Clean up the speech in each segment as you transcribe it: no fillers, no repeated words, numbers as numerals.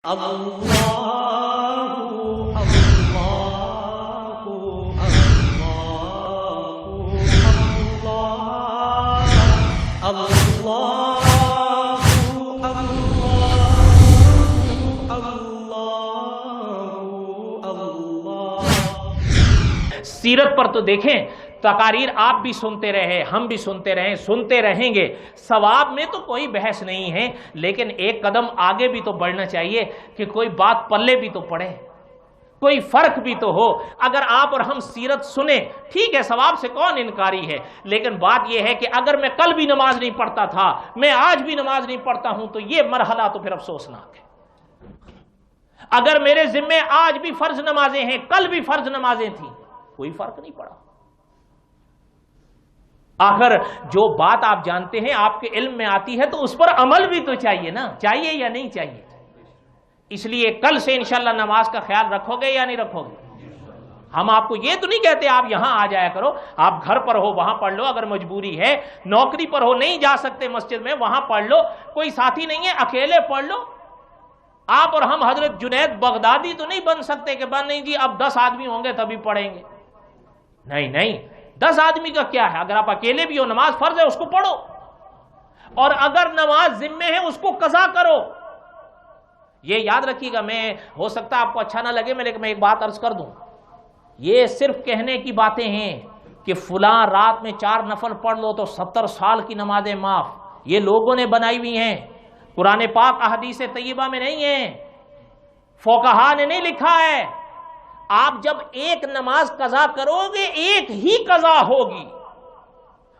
اللہ سیرت پر تو دیکھیں، تقاریر آپ بھی سنتے رہے، ہم بھی سنتے رہیں، سنتے رہیں گے، ثواب میں تو کوئی بحث نہیں ہے، لیکن ایک قدم آگے بھی تو بڑھنا چاہیے کہ کوئی بات پلے بھی تو پڑے، کوئی فرق بھی تو ہو۔ اگر آپ اور ہم سیرت سنیں، ٹھیک ہے، ثواب سے کون انکاری ہے، لیکن بات یہ ہے کہ اگر میں کل بھی نماز نہیں پڑھتا تھا، میں آج بھی نماز نہیں پڑھتا ہوں، تو یہ مرحلہ تو پھر افسوسناک ہے۔ اگر میرے ذمے آج بھی فرض نمازیں ہیں، کل بھی فرض نمازیں تھیں، کوئی فرق نہیں پڑا۔ آخر جو بات آپ جانتے ہیں، آپ کے علم میں آتی ہے، تو اس پر عمل بھی تو چاہیے نا، چاہیے یا نہیں چاہیے؟ اس لیے کل سے انشاءاللہ نماز کا خیال رکھو گے یا نہیں رکھو گے؟ ہم آپ کو یہ تو نہیں کہتے آپ یہاں آ جایا کرو، آپ گھر پر ہو وہاں پڑھ لو، اگر مجبوری ہے، نوکری پر ہو نہیں جا سکتے مسجد میں، وہاں پڑھ لو، کوئی ساتھی نہیں ہے اکیلے پڑھ لو۔ آپ اور ہم حضرت جنید بغدادی تو نہیں بن سکتے کہ بن نہیں جی اب 10 آدمی ہوں گے تبھی پڑھیں گے، نہیں، 10 آدمی کا کیا ہے، اگر آپ اکیلے بھی ہو، نماز فرض ہے اس کو پڑھو، اور اگر نماز ذمے ہے اس کو قضا کرو۔ یہ یاد رکھیے گا، میں ہو سکتا آپ کو اچھا نہ لگے، لیکن میں ایک بات عرض کر دوں، یہ صرف کہنے کی باتیں ہیں کہ فلاں رات میں 4 نفل پڑھ لو تو 70 سال کی نمازیں معاف، یہ لوگوں نے بنائی ہوئی ہیں، قرآن پاک احادیث طیبہ میں نہیں ہیں، فقہا نے نہیں لکھا ہے۔ آپ جب ایک نماز قضا کرو گے، ایک ہی قضا ہوگی۔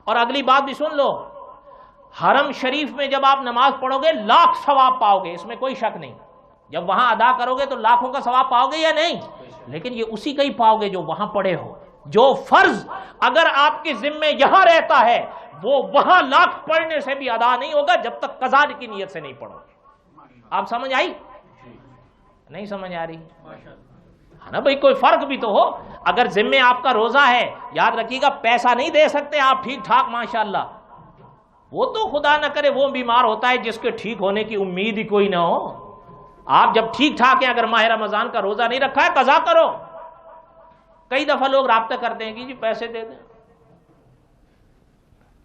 اور اگلی بات بھی سن لو، حرم شریف میں جب آپ نماز پڑھو گے 1,00,000 ثواب پاؤ گے، اس میں کوئی شک نہیں۔ جب وہاں ادا کرو گے تو لاکھوں کا ثواب پاؤ گے یا نہیں؟ لیکن یہ اسی کا ہی پاؤ گے جو وہاں پڑھے ہو۔ جو فرض اگر آپ کے ذمے یہاں رہتا ہے، وہ وہاں 1,00,000 پڑھنے سے بھی ادا نہیں ہوگا جب تک قضا کی نیت سے نہیں پڑھو گے۔ آپ سمجھ آئی؟ نہیں سمجھ آ رہی؟ نا بھئی کوئی فرق بھی تو ہو۔ اگر ذمے آپ کا روزہ ہے، یاد رکھیے گا پیسہ نہیں دے سکتے آپ ٹھیک ٹھاک ماشاءاللہ، وہ تو خدا نہ کرے وہ بیمار ہوتا ہے جس کے ٹھیک ہونے کی امید ہی کوئی نہ ہو۔ آپ جب ٹھیک ٹھاک ہیں، اگر ماہ رمضان کا روزہ نہیں رکھا ہے، قضا کرو۔ کئی دفعہ لوگ رابطہ کرتے ہیں کہ جی پیسے دے دیں،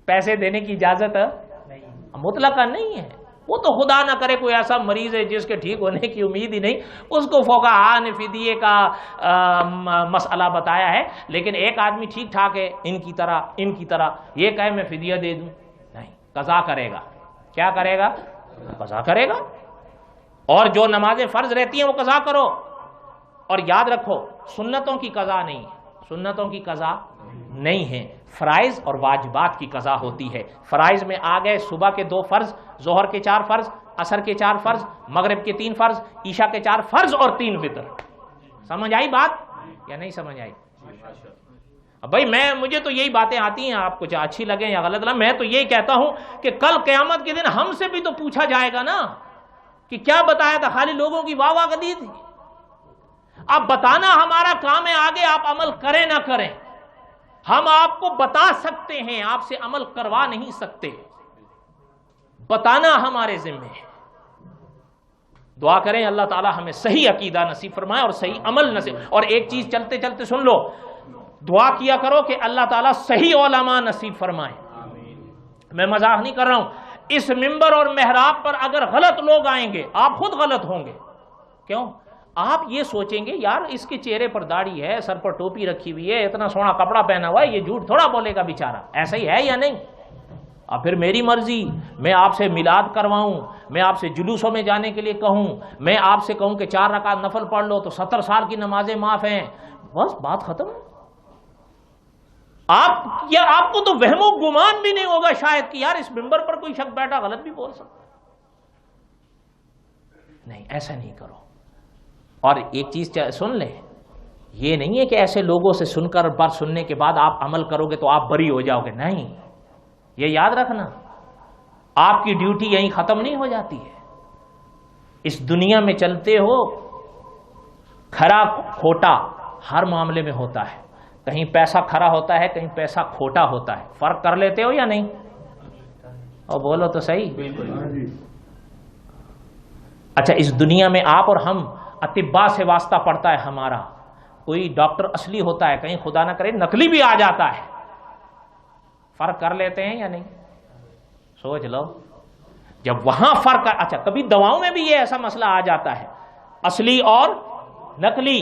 پیسے دینے کی اجازت مطلقہ نہیں ہے۔ وہ تو خدا نہ کرے کوئی ایسا مریض ہے جس کے ٹھیک ہونے کی امید ہی نہیں، اس کو فقہا نے فدیے کا مسئلہ بتایا ہے، لیکن ایک آدمی ٹھیک ٹھاک ہے ان کی طرح یہ کہے میں فدیہ دے دوں، نہیں، قضا کرے گا۔ کیا کرے گا؟ قضا کرے گا۔ اور جو نمازیں فرض رہتی ہیں وہ قضا کرو، اور یاد رکھو سنتوں کی قضا نہیں ہے، سنتوں کی قضا نہیں ہے، فرائض اور واجبات کی قضا ہوتی ہے۔ فرائض میں آ گئے صبح کے 2 فرض، ظہر کے 4 فرض، عصر کے 4 فرض، مغرب کے 3 فرض، عشاء کے 4 فرض اور 3 وتر۔ سمجھ آئی بات یا نہیں سمجھ آئی؟ بھائی مجھے تو یہی باتیں آتی ہیں، آپ کو اچھی لگیں یا غلط لگیں، میں تو یہی کہتا ہوں کہ کل قیامت کے دن ہم سے بھی تو پوچھا جائے گا نا کہ کیا بتایا تھا، خالی لوگوں کی واہ واہ گدی تھی۔ اب بتانا ہمارا کام ہے، آگے آپ عمل کریں نہ کریں، ہم آپ کو بتا سکتے ہیں، آپ سے عمل کروا نہیں سکتے، بتانا ہمارے ذمہ ہے۔ دعا کریں اللہ تعالی ہمیں صحیح عقیدہ نصیب فرمائے اور صحیح عمل نصیب۔ اور ایک چیز چلتے چلتے سن لو، دعا کیا کرو کہ اللہ تعالیٰ صحیح علماء نصیب فرمائے۔ میں مذاق نہیں کر رہا ہوں، اس منبر اور محراب پر اگر غلط لوگ آئیں گے، آپ خود غلط ہوں گے۔ کیوں؟ آپ یہ سوچیں گے یار اس کے چہرے پر داڑھی ہے، سر پر ٹوپی رکھی ہوئی ہے، اتنا سونا کپڑا پہنا ہوا ہے، یہ جھوٹ تھوڑا بولے گا بیچارہ، ایسا ہی ہے یا نہیں؟ اور پھر میری مرضی، میں آپ سے میلاد کرواؤں، میں آپ سے جلوسوں میں جانے کے لیے کہوں، میں آپ سے کہوں کہ 4 رکعت نفل پڑھ لو تو 70 سال کی نمازیں معاف ہیں، بس بات ختم۔ آپ کو تو وہم و گمان بھی نہیں ہوگا شاید کہ یار اس منبر پر کوئی شخص بیٹھا غلط بھی بول سکتا۔ نہیں، ایسا نہیں کرو۔ اور ایک چیز سن لیں، یہ نہیں ہے کہ ایسے لوگوں سے سن کر بات سننے کے بعد آپ عمل کرو گے تو آپ بری ہو جاؤ گے، نہیں، یہ یاد رکھنا آپ کی ڈیوٹی یہیں ختم نہیں ہو جاتی ہے۔ اس دنیا میں چلتے ہو، کھرا کھوٹا ہر معاملے میں ہوتا ہے، کہیں پیسہ کھرا ہوتا ہے، کہیں پیسہ کھوٹا ہوتا ہے، فرق کر لیتے ہو یا نہیں؟ اور بولو تو صحیح۔ اچھا اس دنیا میں آپ اور ہم اطباء سے واسطہ پڑتا ہے ہمارا، کوئی ڈاکٹر اصلی ہوتا ہے، کہیں خدا نہ کرے نقلی بھی آ جاتا ہے، فرق کر لیتے ہیں یا نہیں؟ سوچ لو، جب وہاں فرق، اچھا کبھی دواؤں میں بھی یہ ایسا مسئلہ آ جاتا ہے اصلی اور نقلی،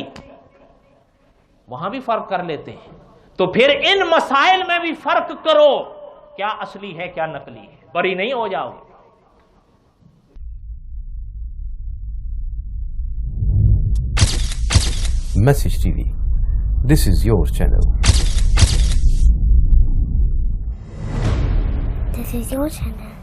وہاں بھی فرق کر لیتے ہیں، تو پھر ان مسائل میں بھی فرق کرو، کیا اصلی ہے کیا نقلی ہے، بری نہیں ہو جاؤ گے۔ Message TV. This is your channel. This is your channel.